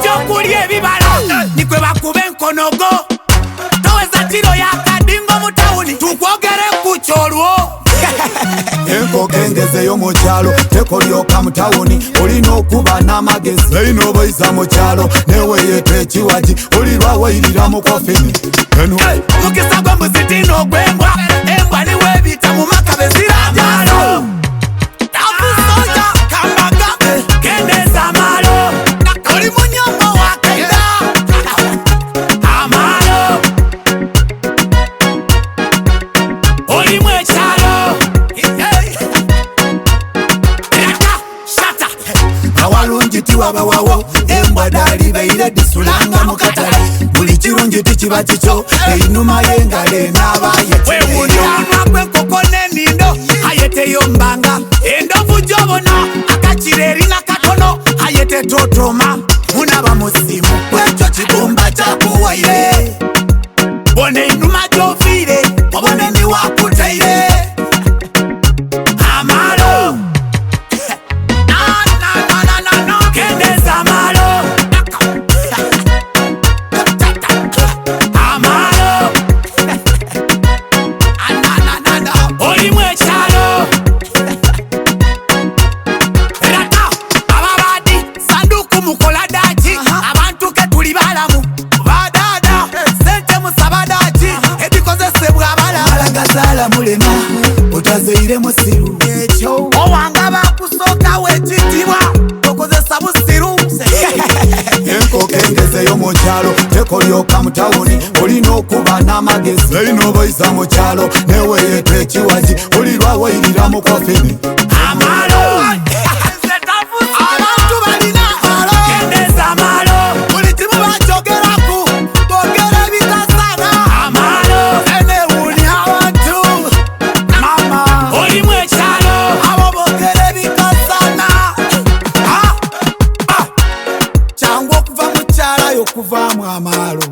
ebyokulya ebibala nikwe bakuba enkonogo toweza kiro yakadingo mu tawuni tukwogere ku kyolwo enkoko engezeyo mu kyalo tekolyoka mu tawuni olina okuba n'amagezi olina oboyiza mu kyalo neweyeeta ekiwagi olirwa weyirira mu kofini mukisa gw'embuzi tina ogw'embwa embwa niweebita mu maka bezirabyalo tafusoja kambaga kendeza amalo oli munyongo wakenda amalo olimu ekyalo shata awalungi tiwabawawo embwa dali beire disulanga mu katale buli kirungi tikiba kikyo einuma y'engalo enaabaye weewunyonwa gw'enkoko n'ennindo ayeteyo mbanga endovu gy'obona akakira erina katono ayete totoma munaba musimu bwekyo kibumba kyakuwaire bona einuma gy'oviire obone niwakuteire amalo kendeza amalo amalo olimu ekyalo rata ababadi sanduku mukola daki abantu ke tuli balamu badada sente musaba daki ebikozesebwa abalamu alagazaala mulema otazeire musiru ekyo owanga bakusooka wekitibwa okozesa busiru enkoko engezeyo mu kyalo tekolyoka mu tawuni olina okuba n'amagezi olina oboyiza mu kyalo neweyeeta ekiwagi olirwa weyirira mu kofini amalo abantu balina kendeza amalo buli kimu bakyogeraku bogera ebikasana amalo enewuuni abantu mama olimu ekyalo abo bogera ebikasana kyangu okuva mu kyalayo okuvaamu amaalo